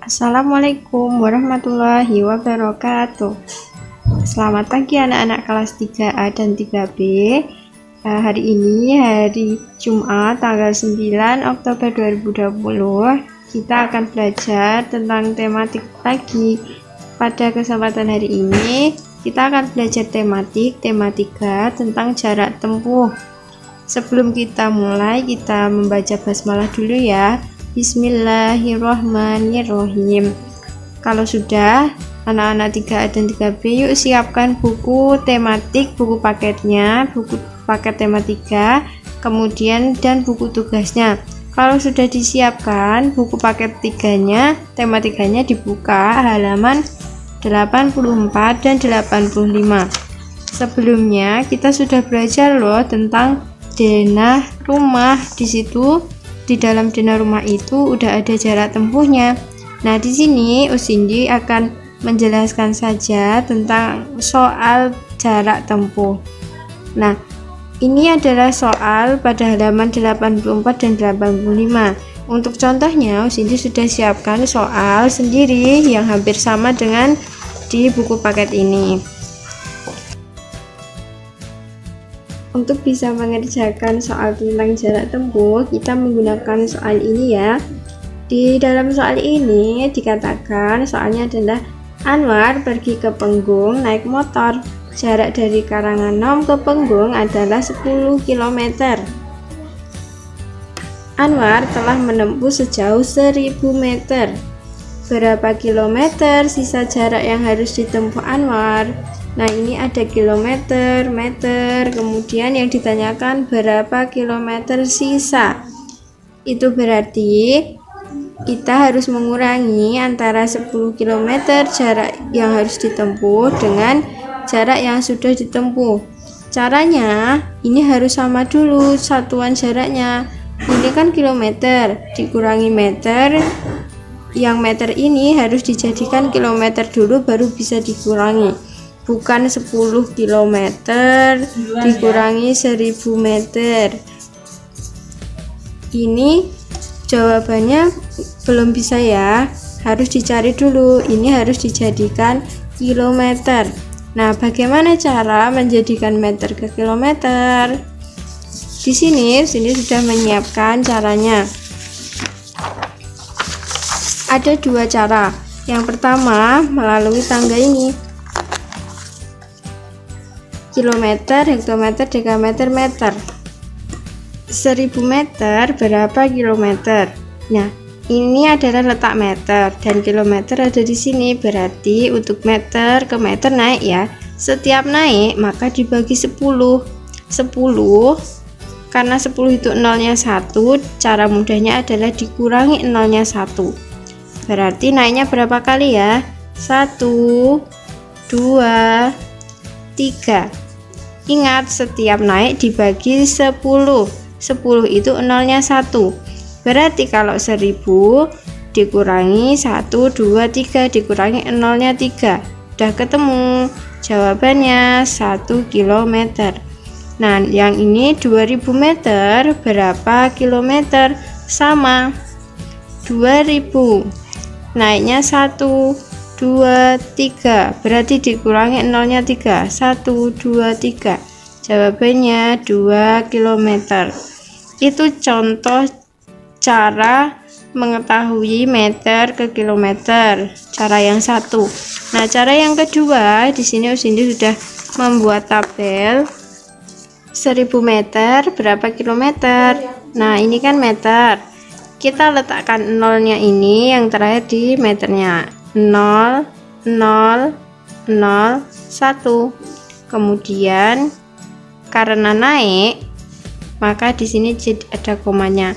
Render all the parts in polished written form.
Assalamualaikum warahmatullahi wabarakatuh. Selamat pagi anak-anak kelas 3A dan 3B. Hari ini hari Jumat tanggal 9 Oktober 2020. Kita akan belajar tentang tematik lagi. Pada kesempatan hari ini kita akan belajar tema 3 tentang jarak tempuh. Sebelum kita mulai, kita membaca basmalah dulu ya. Bismillahirrohmanirrohim. Kalau sudah, anak-anak 3A dan 3B, yuk siapkan buku tematik, buku paketnya, buku paket tematika, kemudian dan buku tugasnya. Kalau sudah disiapkan buku paket 3-nya, tematikanya dibuka halaman 84 dan 85. Sebelumnya kita sudah belajar loh tentang denah rumah. Di situ di dalam denah rumah itu udah ada jarak tempuhnya. Nah, di sini Usindi akan menjelaskan saja tentang soal jarak tempuh. Nah, ini adalah soal pada halaman 84 dan 85. Untuk contohnya, Usindi sudah siapkan soal sendiri yang hampir sama dengan di buku paket ini. Untuk bisa mengerjakan soal tentang jarak tempuh, kita menggunakan soal ini ya. Di dalam soal ini dikatakan soalnya adalah Anwar pergi ke Penggung naik motor. Jarak dari Karanganom ke Penggung adalah 10 km. Anwar telah menempuh sejauh 1000 meter. Berapa kilometer sisa jarak yang harus ditempuh Anwar? Nah, ini ada kilometer, meter, kemudian yang ditanyakan berapa kilometer sisa. Itu berarti kita harus mengurangi antara 10 km jarak yang harus ditempuh dengan jarak yang sudah ditempuh. Caranya, ini harus sama dulu satuan jaraknya. Ini kan kilometer, dikurangi meter. Yang meter ini harus dijadikan kilometer dulu baru bisa dikurangi. Bukan 10 km dikurangi 1000 meter. Ini jawabannya belum bisa ya, harus dicari dulu. Ini harus dijadikan kilometer. Nah, bagaimana cara menjadikan meter ke kilometer? Di sini sudah menyiapkan caranya. Ada dua cara. Yang pertama melalui tangga ini. Kilometer, hektometer, dekameter, meter. 1000 meter berapa kilometer? Nah, ini adalah letak meter dan kilometer ada di sini. Berarti untuk meter ke meter naik ya. Setiap naik maka dibagi 10. 10 karena 10 itu nolnya 1, cara mudahnya adalah dikurangi nolnya 1. Berarti naiknya berapa kali ya? 1, 2, 3. Ingat, setiap naik dibagi 10. 10 itu nolnya 1. Berarti kalau 1000 dikurangi 1, 2, 3 dikurangi nolnya 3. Udah ketemu jawabannya 1 km. Nah, yang ini 2000 meter berapa kilometer? Sama 2000. Naiknya 1, 2, 3, berarti dikurangi nolnya 3. 1, 2, 3. Jawabannya 2 km. Itu contoh cara mengetahui meter ke kilometer, cara yang satu. Nah, cara yang kedua, di sini Usindi sudah membuat tabel 1000 meter berapa kilometer. Nah, ini kan meter. Kita letakkan nolnya ini yang terakhir di meternya. 0, 0, 0, 1. Kemudian karena naik, maka di sini ada komanya.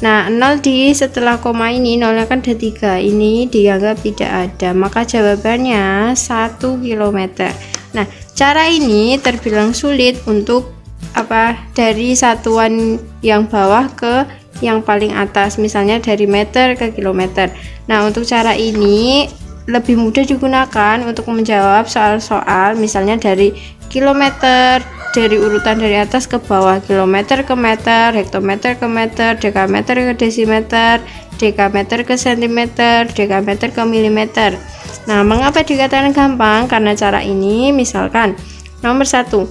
Nah, 0 di setelah koma ini, nolnya kan ada 3. Ini dianggap tidak ada. Maka jawabannya 1 km. Nah, cara ini terbilang sulit untuk dari satuan yang bawah ke yang paling atas, misalnya dari meter ke kilometer. Nah, untuk cara ini lebih mudah digunakan untuk menjawab soal-soal misalnya dari kilometer, dari urutan dari atas ke bawah, kilometer ke meter, hektometer ke meter, dekameter ke desimeter, dekameter ke sentimeter, dekameter ke milimeter. Nah, mengapa dikatakan gampang? Karena cara ini, misalkan nomor 1,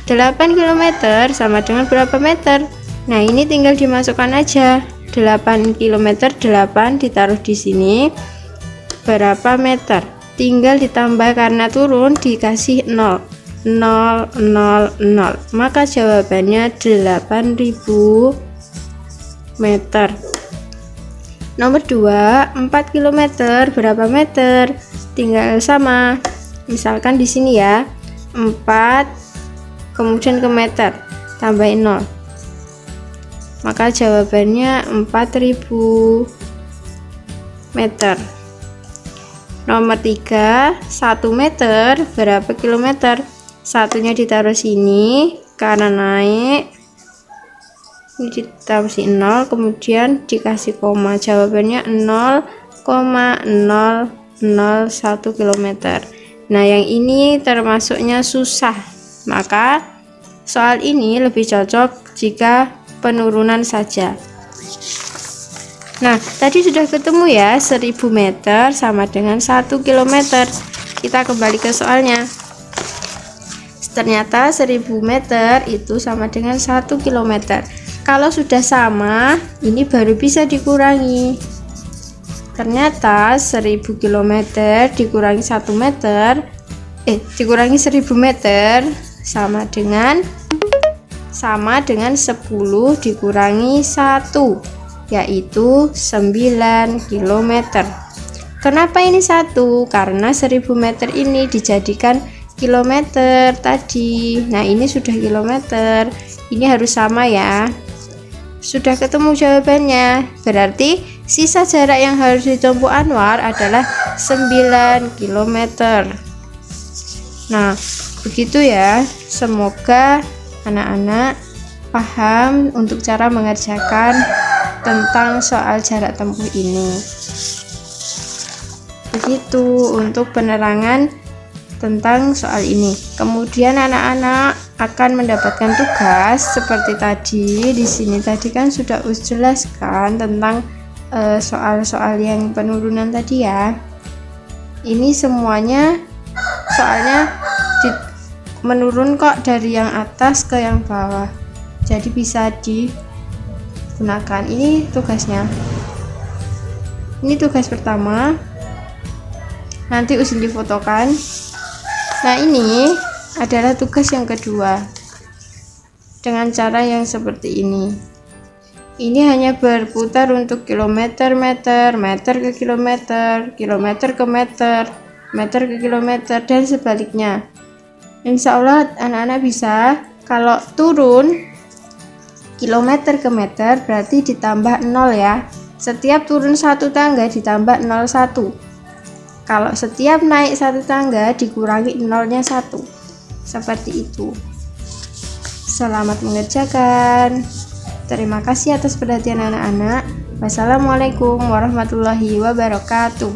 8 km sama dengan berapa meter? Nah, ini tinggal dimasukkan aja. 8 km, 8 ditaruh di sini. Berapa meter? Tinggal ditambah karena turun dikasih 0. 0, 0, 0. Maka jawabannya 8000 meter. Nomor 2, 4 km berapa meter? Tinggal sama. Misalkan di sini ya. 4 kemudian ke meter, tambahin 0, maka jawabannya 4000 meter. Nomor 3, 1 meter berapa kilometer? Satunya ditaruh sini karena naik, ini ditaruh 0, kemudian dikasih koma, jawabannya 0,001 km. Nah, yang ini termasuknya susah, maka soal ini lebih cocok jika penurunan saja. Nah, tadi sudah ketemu ya, 1000 meter sama dengan 1 km. Kita kembali ke soalnya. Ternyata 1000 meter itu sama dengan 1 km. Kalau sudah sama, ini baru bisa dikurangi. Ternyata 1000 km dikurangi 1 meter, dikurangi 1000 meter sama dengan 10 dikurangi 1, yaitu 9 km. Kenapa ini 1? Karena 1000 meter ini dijadikan kilometer tadi. Nah, ini sudah kilometer, ini harus sama ya. Sudah ketemu jawabannya, berarti sisa jarak yang harus ditempuh Anwar adalah 9 km. Nah, begitu ya. Semoga anak-anak paham untuk cara mengerjakan tentang soal jarak tempuh ini. Begitu untuk penerangan tentang soal ini. Kemudian anak-anak akan mendapatkan tugas seperti tadi. Di sini tadi kan sudah jelaskan tentang soal-soal yang penurunan tadi ya. Ini semuanya soalnya menurun kok dari yang atas ke yang bawah, jadi bisa digunakan. Ini tugasnya, ini tugas pertama, nanti usil difotokan. Nah, ini adalah tugas yang kedua dengan cara yang seperti ini. Ini hanya berputar untuk kilometer, meter, meter ke kilometer, kilometer ke meter, meter ke kilometer, dan sebaliknya. Insya Allah anak-anak bisa. Kalau turun kilometer ke meter berarti ditambah 0 ya. Setiap turun 1 tangga ditambah 0,1. Kalau setiap naik 1 tangga dikurangi 0-nya 1. Seperti itu. Selamat mengerjakan. Terima kasih atas perhatian anak-anak. Wassalamualaikum warahmatullahi wabarakatuh.